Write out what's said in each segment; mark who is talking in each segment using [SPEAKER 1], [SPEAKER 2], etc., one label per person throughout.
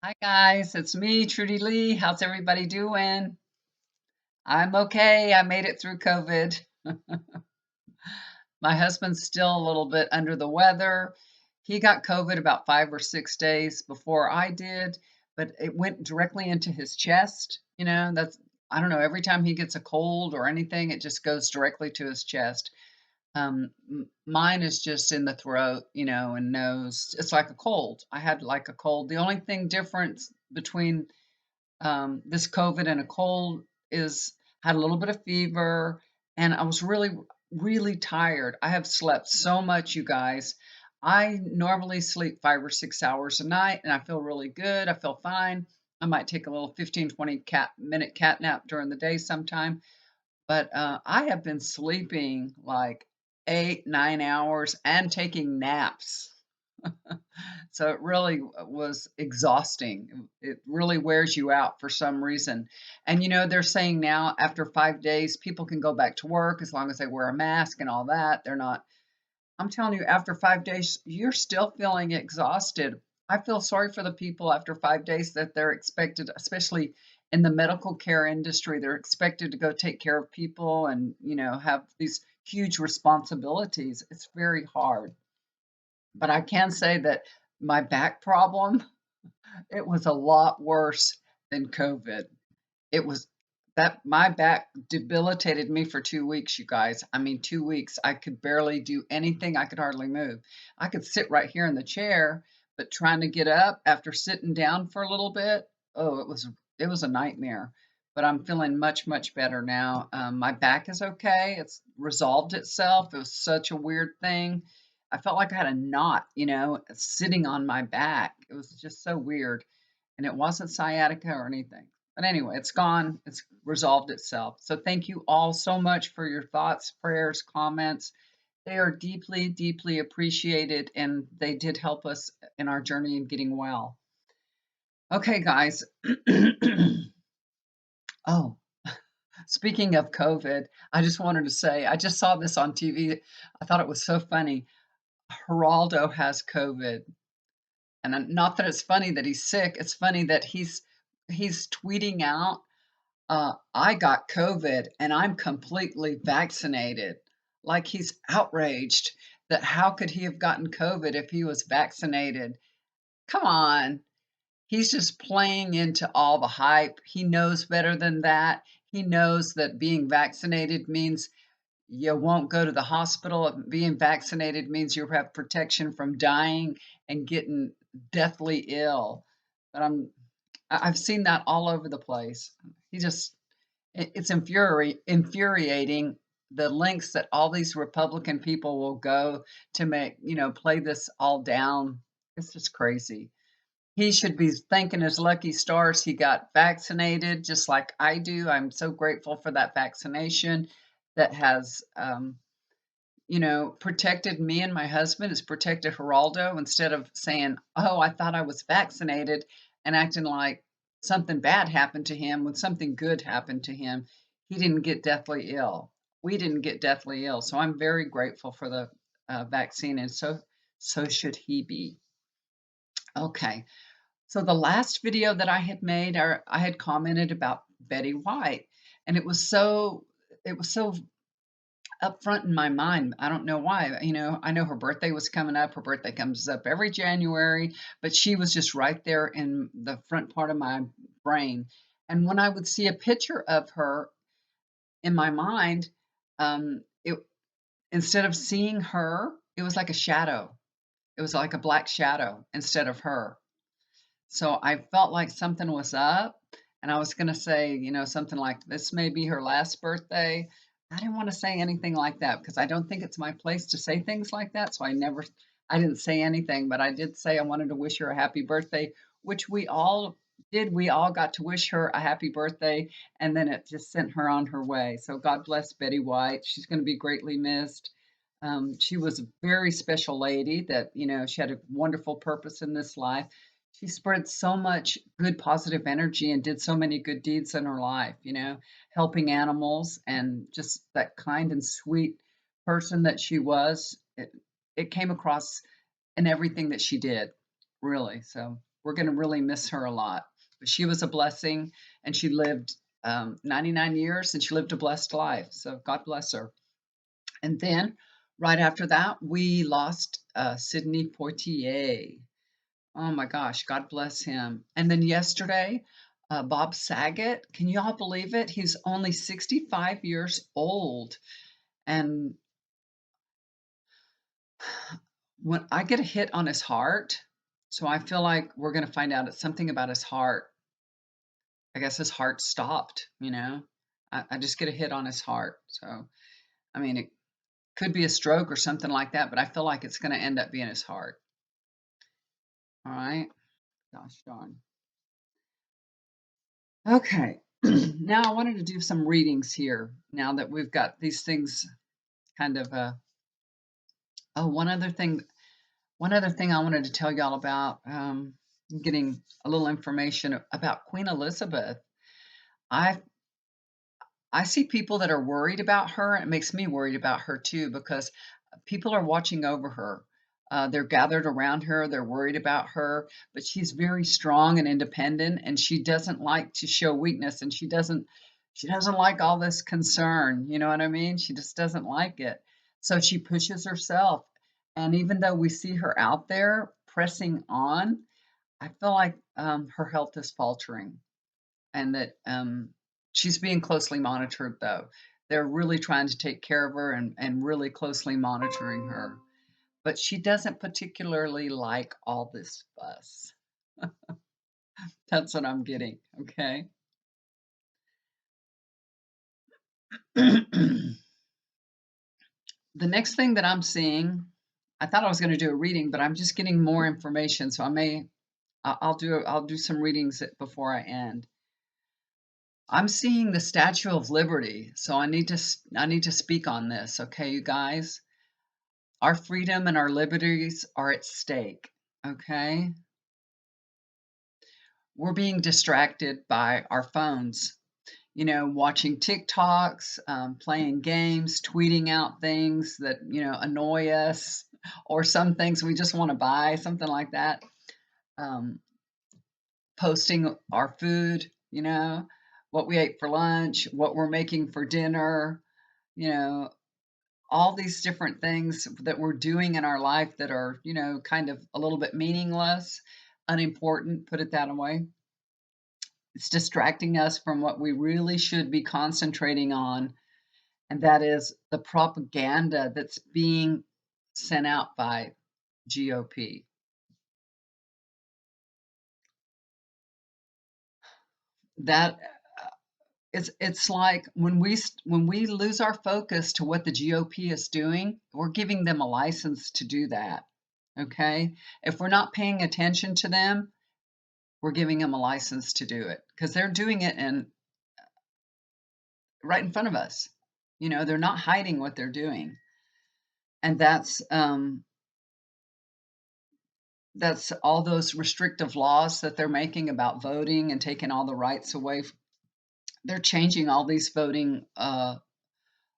[SPEAKER 1] Hi guys, it's me, Trudy Lee. How's everybody doing? I'm okay. I made it through COVID. My husband's still a little bit under the weather. He got COVID about 5 or 6 days before I did, but it went directly into his chest. I don't know, every time he gets a cold or anything, it just goes directly to his chest. Mine is just in the throat, and nose. It's like a cold. I had like a cold. The only thing difference between this COVID and a cold is had a little bit of fever, and I was really, really tired. I have slept so much, you guys. I normally sleep 5 or 6 hours a night, and I feel really good. I feel fine. I might take a little 15, 20 minute cat nap during the day sometime, but I have been sleeping like 8, 9 hours and taking naps. So it really was exhausting. It really wears you out for some reason. And they're saying now after 5 days, people can go back to work as long as they wear a mask and all that. They're not, I'm telling you, after 5 days, you're still feeling exhausted. I feel sorry for the people after 5 days that they're expected, especially in the medical care industry, they're expected to go take care of people and, have these huge responsibilities. It's very hard. But I can say that my back problem, it was a lot worse than COVID. It was that my back debilitated me for 2 weeks, you guys. I mean, 2 weeks. I could barely do anything. I could hardly move. I could sit right here in the chair, but trying to get up after sitting down for a little bit, oh, it was a nightmare. But I'm feeling much, much better now. My back is okay. It's resolved itself. It was such a weird thing. I felt like I had a knot, sitting on my back. It was just so weird. And it wasn't sciatica or anything. But anyway, it's gone. It's resolved itself. So thank you all so much for your thoughts, prayers, comments. They are deeply, deeply appreciated, and they did help us in our journey in getting well. Okay, guys. Oh, speaking of COVID, I just wanted to say I just saw this on TV. I thought it was so funny. Geraldo has COVID. And not that it's funny that he's sick, it's funny that he's tweeting out, I got COVID and I'm completely vaccinated. Like he's outraged that how could he have gotten COVID if he was vaccinated? Come on. He's just playing into all the hype. He knows better than that. He knows that being vaccinated means you won't go to the hospital. Being vaccinated means you have protection from dying and getting deathly ill. But I've seen that all over the place. He just it's infuriating the lengths that all these Republican people will go to make, play this all down. It's just crazy. He should be thanking his lucky stars he got vaccinated, just like I do. I'm so grateful for that vaccination that has, protected me and my husband. It's protected Geraldo instead of saying, "Oh, I thought I was vaccinated," and acting like something bad happened to him when something good happened to him. He didn't get deathly ill. We didn't get deathly ill. So I'm very grateful for the vaccine, and so should he be. Okay. So the last video that I had made, or I had commented about Betty White, and it was so up front in my mind. I don't know why. I know her birthday was coming up. Her birthday comes up every January, but she was just right there in the front part of my brain. And when I would see a picture of her in my mind, it instead of seeing her, it was like a shadow. It was like a black shadow instead of her. So I felt like something was up, and I was going to say, something like this may be her last birthday. I didn't want to say anything like that because I don't think it's my place to say things like that. So I didn't say anything, but I did say I wanted to wish her a happy birthday, which we all did. We all got to wish her a happy birthday, and then it just sent her on her way. So God bless Betty White. She's going to be greatly missed. She was a very special lady that, she had a wonderful purpose in this life. She spread so much good positive energy and did so many good deeds in her life, helping animals and just that kind and sweet person that she was. It came across in everything that she did, really. So we're going to really miss her a lot. But she was a blessing, and she lived 99 years, and she lived a blessed life. So God bless her. And then right after that, we lost Sidney Poitier. Oh my gosh, God bless him. And then yesterday, Bob Saget. Can you all believe it? He's only 65 years old. And when I get a hit on his heart, so I feel like we're going to find out it's something about his heart. I guess his heart stopped, you know? I just get a hit on his heart. So, I mean, it could be a stroke or something like that, but I feel like it's going to end up being his heart. All right. Gosh darn. Okay. Now I wanted to do some readings here now that we've got these things kind of oh, one other thing I wanted to tell y'all about getting a little information about Queen Elizabeth. I I see people that are worried about her, and it makes me worried about her too because people are watching over her. They're gathered around her, they're worried about her, but she's very strong and independent, and she doesn't like to show weakness, and she doesn't like all this concern, you know what I mean? She just doesn't like it. So she pushes herself. And even though we see her out there pressing on, I feel like her health is faltering and that she's being closely monitored, though. They're really trying to take care of her and really closely monitoring her. But she doesn't particularly like all this fuss. That's what I'm getting. Okay. The next thing that I'm seeing, I thought I was going to do a reading, but I'm just getting more information. So I'll do some readings before I end. I'm seeing the Statue of Liberty, so I need to speak on this, okay, you guys? Our freedom and our liberties are at stake, okay? We're being distracted by our phones, you know, watching TikToks, playing games, tweeting out things that, you know, annoy us, or some things we just want to buy, something like that. Um, Posting our food, you know, what we ate for lunch, what we're making for dinner, you know, all these different things that we're doing in our life that are, you know, kind of a little bit meaningless, unimportant, put it that way. It's distracting us from what we really should be concentrating on, and that is the propaganda that's being sent out by GOP. That it's like when we lose our focus to what the GOP is doing, we're giving them a license to do that. Okay? If we're not paying attention to them, we're giving them a license to do it because they're doing it right in front of us. You know, they're not hiding what they're doing, and that's all those restrictive laws that they're making about voting and taking all the rights away. They're changing all these voting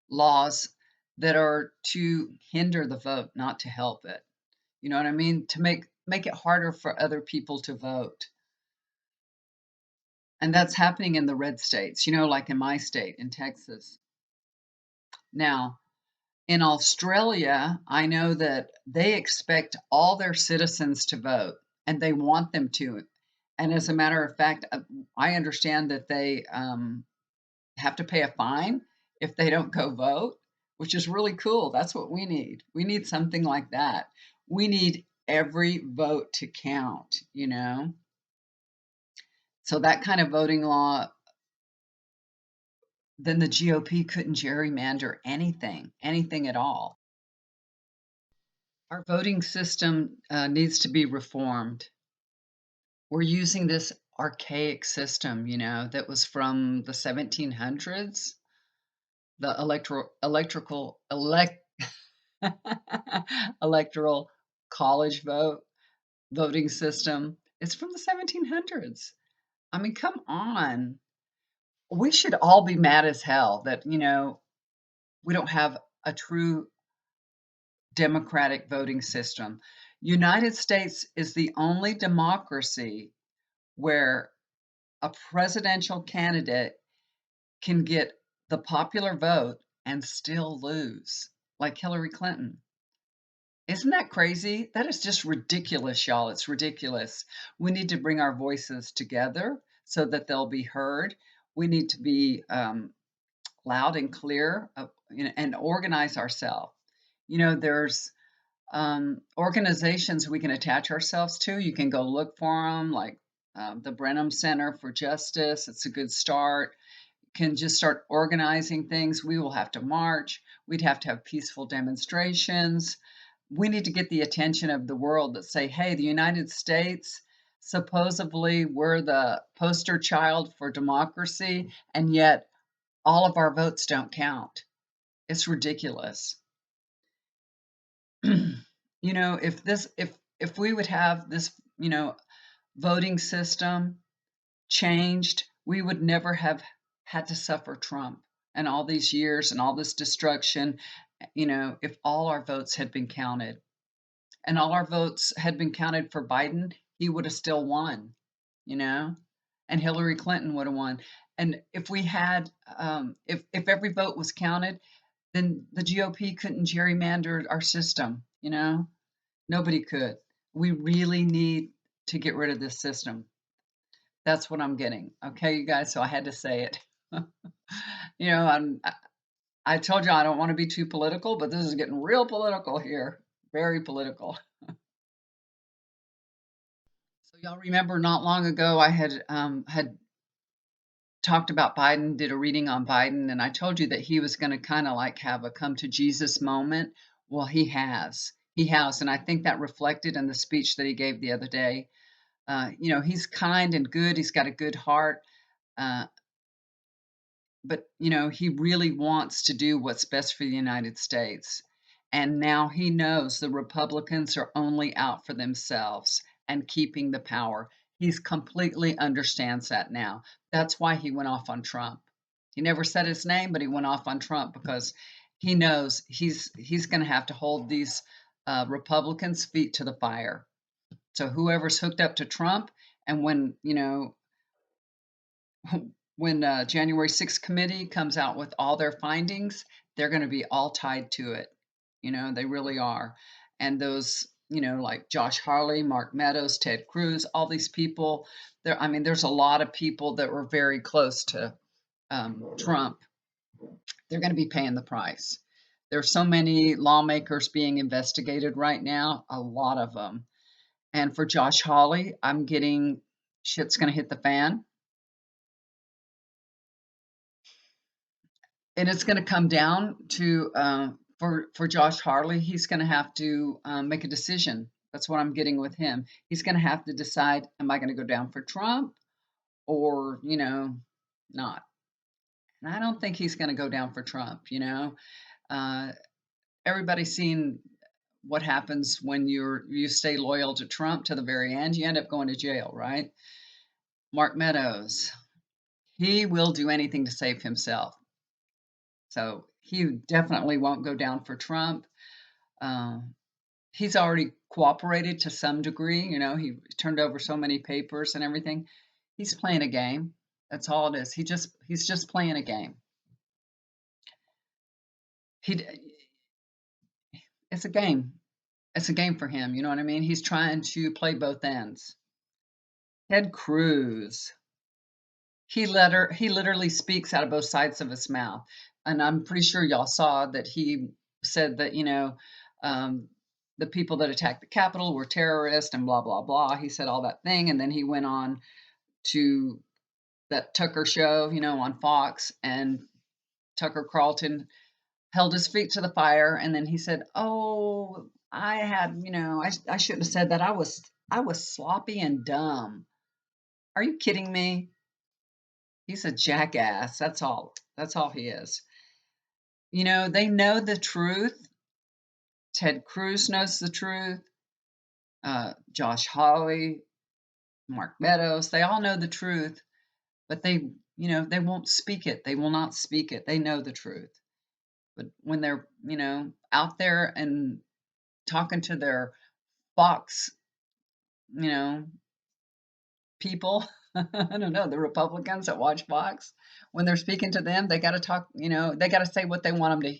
[SPEAKER 1] laws that are to hinder the vote, not to help it. You know what I mean? To make it harder for other people to vote. And that's happening in the red states, you know, like in my state, in Texas. Now, in Australia, I know that they expect all their citizens to vote and they want them to. And as a matter of fact, I understand that they have to pay a fine if they don't go vote, which is really cool. That's what we need. We need something like that. We need every vote to count, you know? So that kind of voting law, then the GOP couldn't gerrymander anything at all. Our voting system needs to be reformed. We're using this archaic system, you know, that was from the 1700s, the electoral college voting system. It's from the 1700s. I mean, come on. We should all be mad as hell that, you know, we don't have a true democratic voting system. United States is the only democracy where a presidential candidate can get the popular vote and still lose, like Hillary Clinton. Isn't that crazy? That is just ridiculous, y'all. It's ridiculous. We need to bring our voices together so that they'll be heard. We need to be loud and clear, and organize ourselves. There's organizations we can attach ourselves to. You can go look for them, like the Brenham Center for Justice. It's a good start. Can just start organizing things. We will have to march. We'd have to have peaceful demonstrations. We need to get the attention of the world that say, hey, the United States, supposedly we're the poster child for democracy, and yet all of our votes don't count. It's ridiculous. If we would have this, voting system changed, we would never have had to suffer Trump and all these years and all this destruction, if all our votes had been counted and all our votes had been counted for Biden, he would have still won, you know, and Hillary Clinton would have won. And if we had, if every vote was counted, then the GOP couldn't gerrymander our system, nobody could. We really need to get rid of this system. That's what I'm getting. Okay, you guys. So I had to say it. I told you I don't want to be too political, but this is getting real political here. Very political. So y'all remember not long ago I had talked about Biden, did a reading on Biden, and I told you that he was going to kind of like have a come to Jesus moment. Well, he has. He has, and I think that reflected in the speech that he gave the other day. He's kind and good. He's got a good heart. Uh, but he really wants to do what's best for the United States. And now he knows the Republicans are only out for themselves and keeping the power. He's completely understands that now. That's why he went off on Trump. He never said his name, but he went off on Trump because he knows he's going to have to hold these Republicans' feet to the fire. So whoever's hooked up to Trump, and when January 6th committee comes out with all their findings, they're going to be all tied to it. They really are. And those, like Josh Hawley, Mark Meadows, Ted Cruz, all these people, there's a lot of people that were very close to Trump. They're going to be paying the price. There's so many lawmakers being investigated right now, a lot of them. And for Josh Hawley, I'm getting shit's going to hit the fan. And it's going to come down to for Josh Hawley, he's going to have to make a decision. That's what I'm getting with him. He's going to have to decide: am I going to go down for Trump, or not? And I don't think he's going to go down for Trump. Everybody's seen what happens when you stay loyal to Trump to the very end. You end up going to jail, right? Mark Meadows, he will do anything to save himself. So he definitely won't go down for Trump. He's already cooperated to some degree. He turned over so many papers and everything. He's playing a game. That's all it is. He's just playing a game. He It's a game. It's a game for him. You know what I mean? He's trying to play both ends. Ted Cruz. He literally speaks out of both sides of his mouth, and I'm pretty sure y'all saw that he said that the people that attacked the Capitol were terrorists and blah blah blah. He said all that thing, and then he went on to that Tucker show, on Fox, and Tucker Carlton held his feet to the fire, and then he said, "Oh, I had, I shouldn't have said that. I was sloppy and dumb." Are you kidding me? He's a jackass. That's all. That's all he is. They know the truth. Ted Cruz knows the truth. Josh Hawley, Mark Meadows, they all know the truth, but they won't speak it. They will not speak it. They know the truth. But when they're, out there and talking to their Fox, you know, people. I don't know, the Republicans that watch Fox, when they're speaking to them, they got to talk, they got to say what they want them to,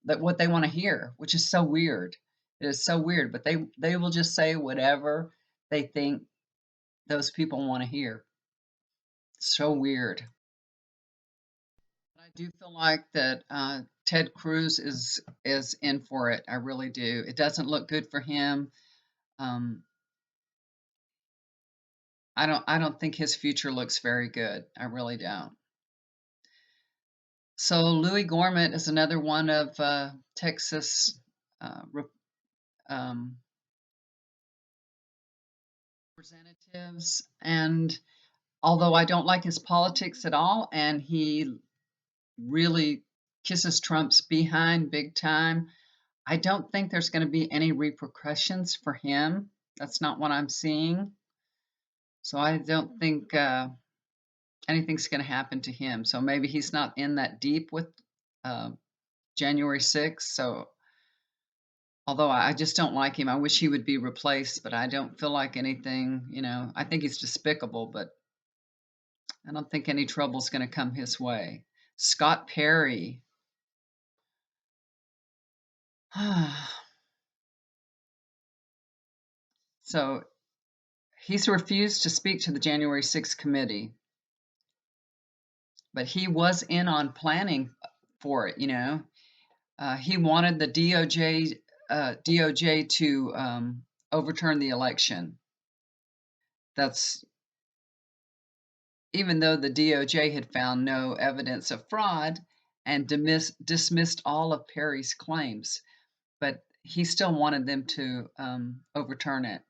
[SPEAKER 1] that what they want to hear, which is so weird. It is so weird, but they will just say whatever they think those people want to hear. So weird. I do feel like that Ted Cruz is in for it. I really do. It doesn't look good for him. Um, I don't think his future looks very good. I really don't. So Louis Gorment is another one of Texas um, representatives, and although I don't like his politics at all, and he really kisses Trump's behind big time, I don't think there's going to be any repercussions for him. That's not what I'm seeing. So I don't think anything's going to happen to him. So maybe he's not in that deep with uh, January 6th. So although I just don't like him, I wish he would be replaced, but I don't feel like anything, I think he's despicable, but I don't think any trouble's going to come his way. Scott Perry. So he's refused to speak to the January 6th committee, but he was in on planning for it. He wanted the DOJ to overturn the election. That's even though the DOJ had found no evidence of fraud and dismissed all of Perry's claims, but he still wanted them to overturn it.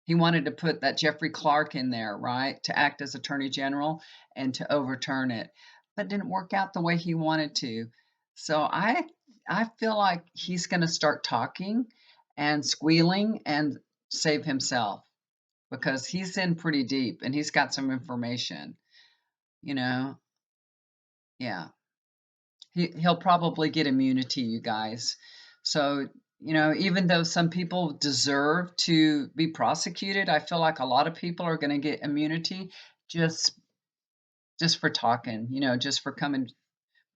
[SPEAKER 1] He wanted to put that Jeffrey Clark in there, right, to act as Attorney General and to overturn it, but it didn't work out the way he wanted to. So I feel like he's going to start talking and squealing and save himself because he's in pretty deep and he's got some information, you know. Yeah. He'll probably get immunity, you guys. So, even though some people deserve to be prosecuted, I feel like a lot of people are going to get immunity just just for talking, just for coming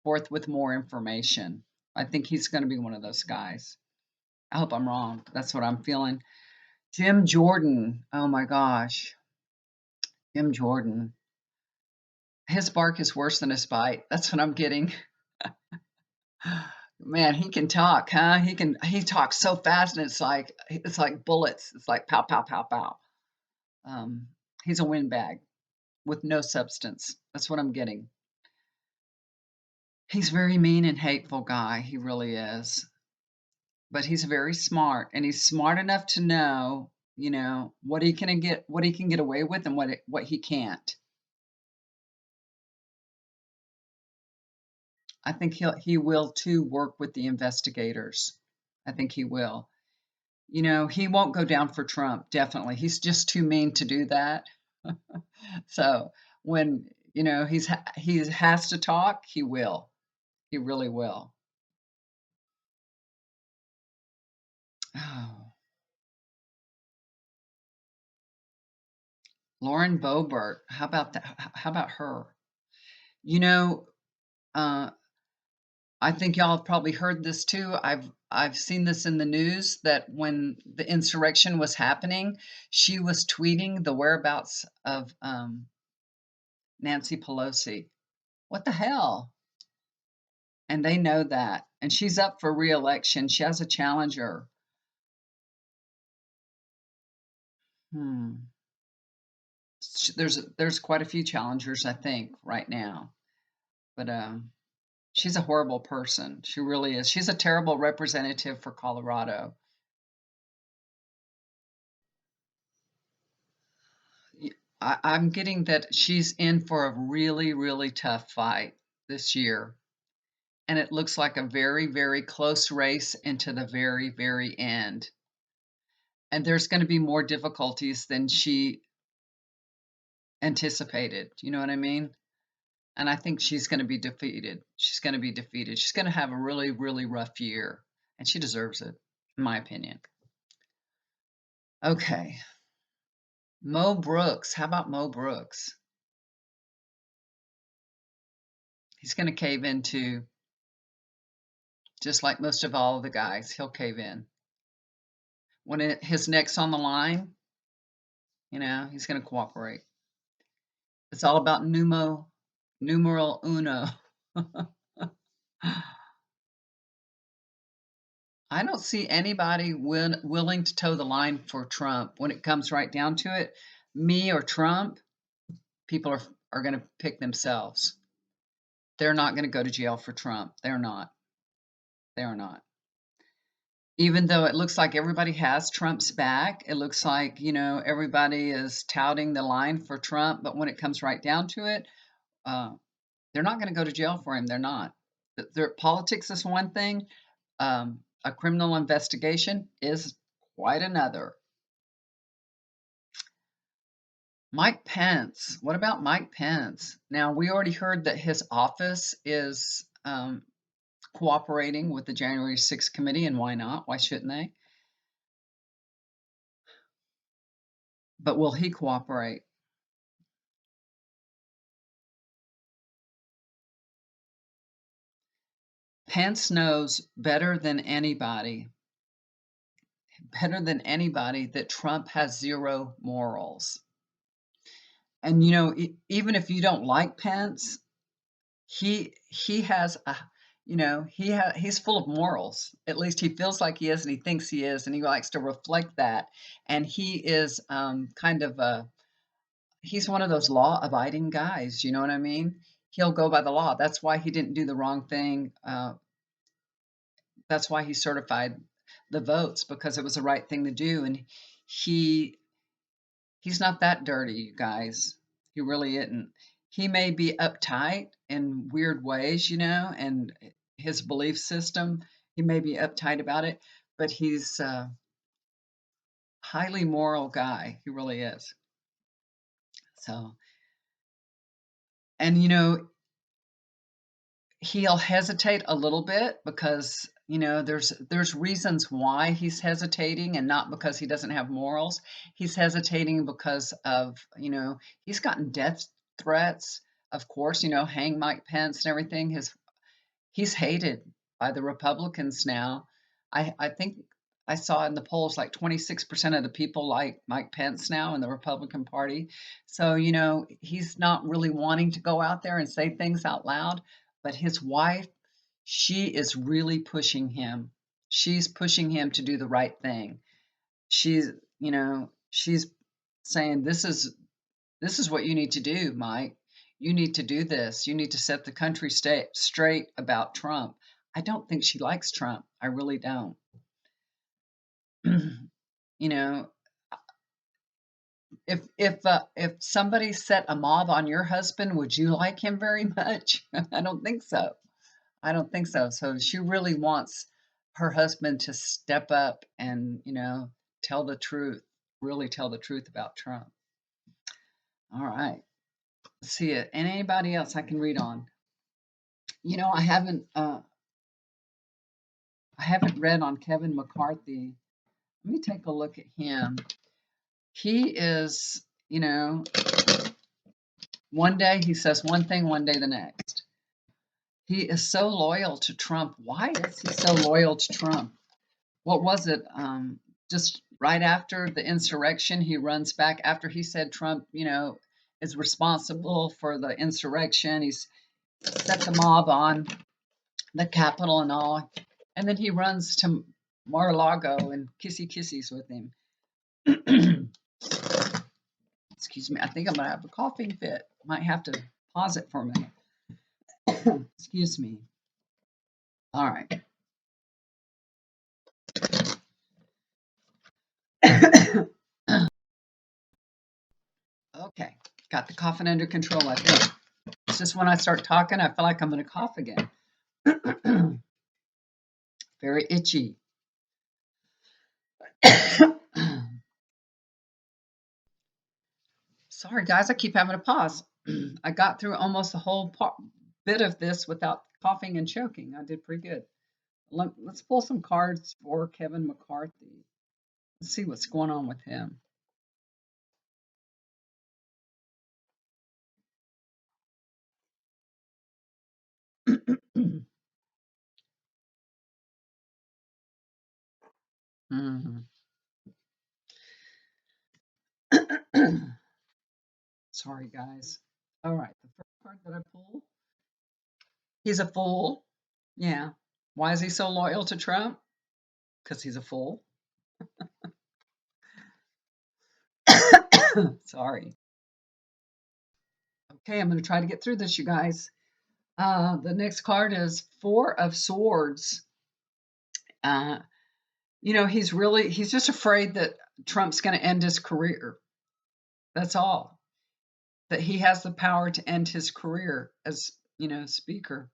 [SPEAKER 1] forth with more information. I think he's going to be one of those guys. I hope I'm wrong. That's what I'm feeling. Jim Jordan. Oh my gosh. Jim Jordan. His bark is worse than his bite. That's what I'm getting. Man, he can talk, huh? He talks so fast and it's like bullets. It's like pow pow pow pow. Um, he's a windbag with no substance. That's what I'm getting. He's very mean and hateful guy. He really is. But he's very smart and he's smart enough to know, what he can get away with and what he can't. I think he will too work with the investigators. I think he will. He won't go down for Trump, definitely. He's just too mean to do that. So when, he has to talk, he will. He really will. Oh, Lauren Boebert, how about that? How about her? You know, uh, I think y'all have probably heard this too. I've seen this in the news that when the insurrection was happening, she was tweeting the whereabouts of Nancy Pelosi. What the hell? And they know that. And she's up for re-election. She has a challenger. Hmm. There's quite a few challengers, I think, right now. But she's a horrible person. She really is. She's a terrible representative for Colorado. I'm getting that she's in for a really, really tough fight this year. And it looks like a very, very close race into the very, very end. And there's going to be more difficulties than she anticipated. You know what I mean? And I think she's going to be defeated. She's going to be defeated. She's going to have a really, really rough year. And she deserves it, in my opinion. Okay. Mo Brooks. How about Mo Brooks? He's going to cave into, just like most of all the guys, he'll cave in. When his neck's on the line, he's going to cooperate. It's all about numeral uno. I don't see anybody willing to toe the line for Trump when it comes right down to it. Me or Trump, people are going to pick themselves. They're not going to go to jail for Trump. They're not. They are not. Even though it looks like everybody has Trump's back, it looks like, everybody is touting the line for Trump. But when it comes right down to it, they're not going to go to jail for him. They're not. Their politics is one thing. A criminal investigation is quite another. Mike Pence. What about Mike Pence? Now, we already heard that his office is cooperating with the January 6th committee, and why not? Why shouldn't they? But will he cooperate? Pence knows better than anybody that Trump has zero morals. And even if you don't like Pence, he has a he's full of morals. At least he feels like he is, and he thinks he is, and he likes to reflect that. And he is kind of he's one of those law-abiding guys. You know what I mean? He'll go by the law. That's why he didn't do the wrong thing. That's why he certified the votes, because it was the right thing to do. And he he's not that dirty, you guys. He really isn't. He may be uptight in weird ways, and his belief system, he may be uptight about it, but he's a highly moral guy. He really is. So, and he'll hesitate a little bit because there's reasons why he's hesitating, and not because he doesn't have morals. He's hesitating because of he's gotten death threats, of course, hang Mike Pence and everything. He's hated by the Republicans now. I think I saw in the polls like 26% of the people like Mike Pence now in the Republican Party. So, he's not really wanting to go out there and say things out loud, but his wife, she is really pushing him. She's pushing him to do the right thing. She's saying, this is what you need to do, Mike. You need to do this. You need to set the country straight about Trump. I don't think she likes Trump. I really don't. you know, if somebody set a mob on your husband, would you like him very much? I don't think so. I don't think so. So she really wants her husband to step up and, tell the truth, really tell the truth about Trump. All right. Let's see it. And anybody else I can read on? I haven't read on Kevin McCarthy. Let me take a look at him. He is, one day he says one thing, one day the next. He is so loyal to Trump. Why is he so loyal to Trump? What was it? Just right after the insurrection, he runs back after he said Trump, is responsible for the insurrection. He's set the mob on the Capitol and all. And then he runs to Mar-a-Lago and kissies with him. Excuse me. I think I'm going to have a coughing fit. Might have to pause it for a minute. Excuse me. All right. Okay. Got the coughing under control, I think. It's just when I start talking, I feel like I'm going to cough again. Very itchy. Sorry, guys. I keep having to pause. I got through almost the whole bit of this without coughing and choking. I did pretty good. Let's pull some cards for Kevin McCarthy. Let's see what's going on with him. Mhm. Sorry, guys. All right, the first card that I pulled, he's a fool. Yeah. Why is he so loyal to Trump? Because he's a fool. Sorry. Okay, I'm going to try to get through this, you guys. The next card is Four of Swords. Uh, he's just afraid that Trump's going to end his career. That's all. That he has the power to end his career as, speaker.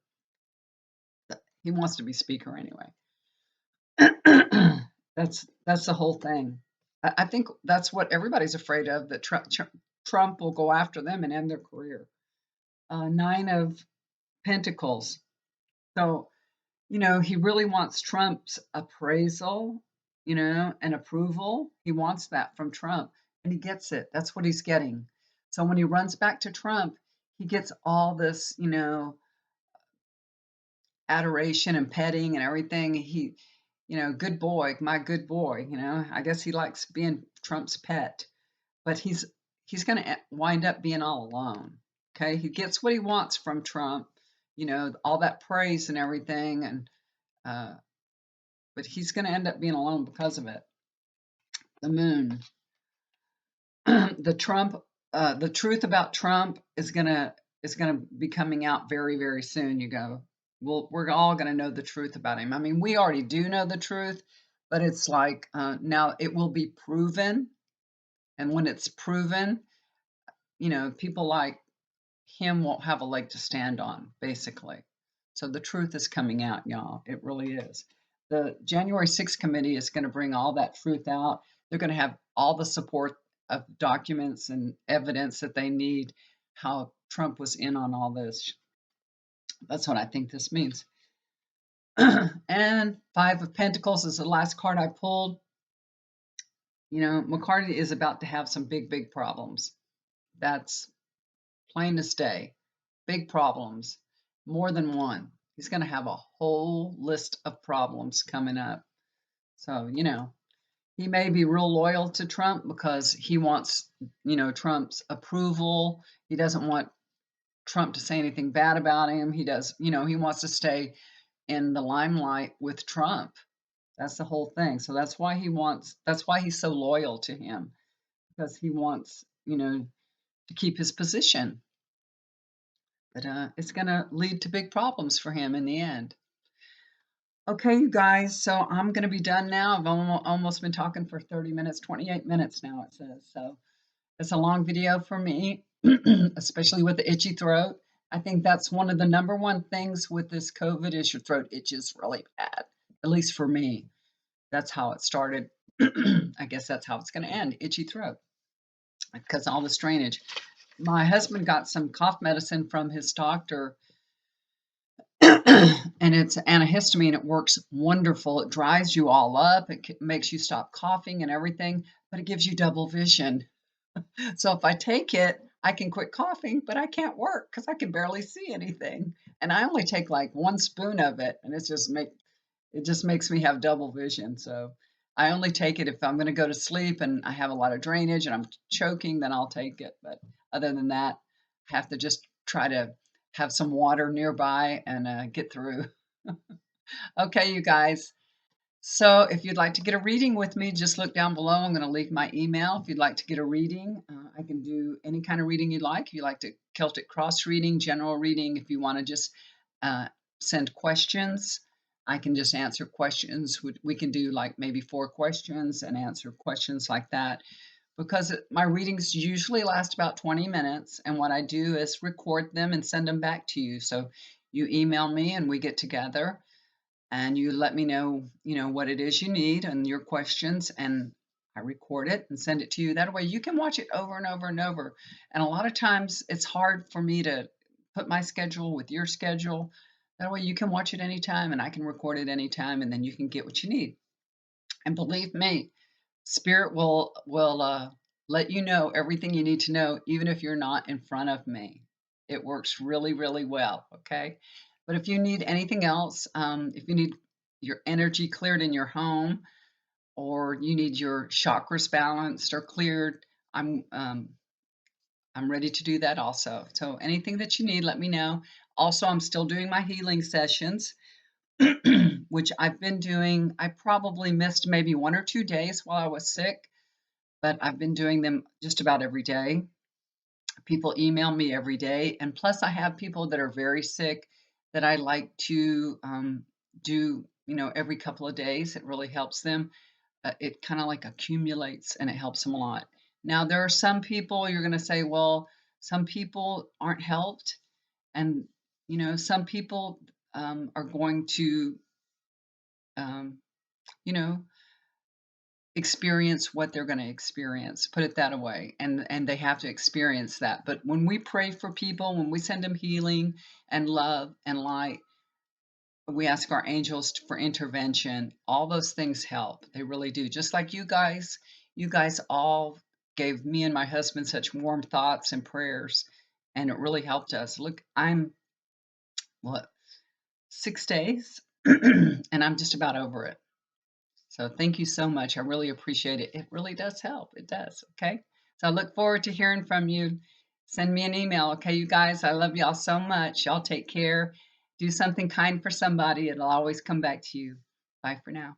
[SPEAKER 1] He wants to be speaker anyway. That's the whole thing. I think that's what everybody's afraid of, that Trump will go after them and end their career. Nine of Pentacles. So, he really wants Trump's appraisal, and approval. He wants that from Trump, and he gets it. That's what he's getting. So when he runs back to Trump, he gets all this, adoration and petting and everything. Good boy, my good boy, I guess he likes being Trump's pet, but he's going to wind up being all alone. Okay. He gets what he wants from Trump, all that praise and everything. Uh, but he's going to end up being alone because of it. The moon, the truth about Trump is gonna be coming out very, very soon. We're all gonna know the truth about him. I mean, we already do know the truth, but it's like now it will be proven, and when it's proven, people like him won't have a leg to stand on, basically. So the truth is coming out, y'all. It really is. The January 6th committee is going to bring all that truth out. They're going to have all the support of documents and evidence that they need, how Trump was in on all this. That's what I think this means. And Five of Pentacles is the last card I pulled. McCarthy is about to have some big, big problems. That's plain as day. Big problems, more than one. He's going to have a whole list of problems coming up. So, he may be real loyal to Trump because he wants, Trump's approval. He doesn't want Trump to say anything bad about him. He wants to stay in the limelight with Trump. That's the whole thing. So that's why he's so loyal to him, because he wants, to keep his position. But it's going to lead to big problems for him in the end. Okay, you guys, so I'm going to be done now. I've almost been talking for 30 minutes, 28 minutes now, it says. So it's a long video for me, especially with the itchy throat. I think that's one of the number one things with this COVID is your throat itches really bad, at least for me. That's how it started. I guess that's how it's going to end, itchy throat, because all this drainage. My husband got some cough medicine from his doctor, and it's antihistamine. It works wonderful. It dries you all up. It makes you stop coughing and everything, but it gives you double vision. So if I take it, I can quit coughing, but I can't work because I can barely see anything. And I only take like one spoon of it, and it just makes me have double vision. So I only take it if I'm going to go to sleep and I have a lot of drainage and I'm choking, then I'll take it. But other than that, I have to just try to have some water nearby and get through. Okay, you guys. So if you'd like to get a reading with me, just look down below. I'm going to leave my email. If you'd like to get a reading, I can do any kind of reading you'd like. If you like to Celtic cross reading, general reading, if you want to just uh, send questions, I can just answer questions. We can do like maybe 4 questions and answer questions like that, because my readings usually last about 20 minutes. And what I do is record them and send them back to you. So you email me and we get together and you let me know, what it is you need and your questions, and I record it and send it to you. That way you can watch it over and over and over. And a lot of times it's hard for me to put my schedule with your schedule. That way you can watch it anytime and I can record it anytime, and then you can get what you need. And believe me, Spirit will let you know everything you need to know, even if you're not in front of me. It works really, really well. Okay. But if you need anything else, if you need your energy cleared in your home, or you need your chakras balanced or cleared, I'm um, I'm ready to do that also. So anything that you need, let me know. Also, I'm still doing my healing sessions, which I've been doing. I probably missed maybe 1 or 2 days while I was sick, but I've been doing them just about every day. People email me every day, and plus I have people that are very sick that I like to do, every couple of days. It really helps them. It kind of like accumulates and it helps them a lot. Now, there are some people you're going to say, well, some people aren't helped, and some people are going to, um, you know, experience what they're going to experience, put it that way, and they have to experience that. But when we pray for people, when we send them healing and love and light, we ask our angels for intervention, all those things help. They really do. Just like you guys all gave me and my husband such warm thoughts and prayers, and it really helped us. Look, I'm what, 6 days and I'm just about over it. So thank you so much. I really appreciate it. It really does help. It does. Okay. So I look forward to hearing from you. Send me an email. Okay, you guys. I love y'all so much. Y'all take care. Do something kind for somebody. It'll always come back to you. Bye for now.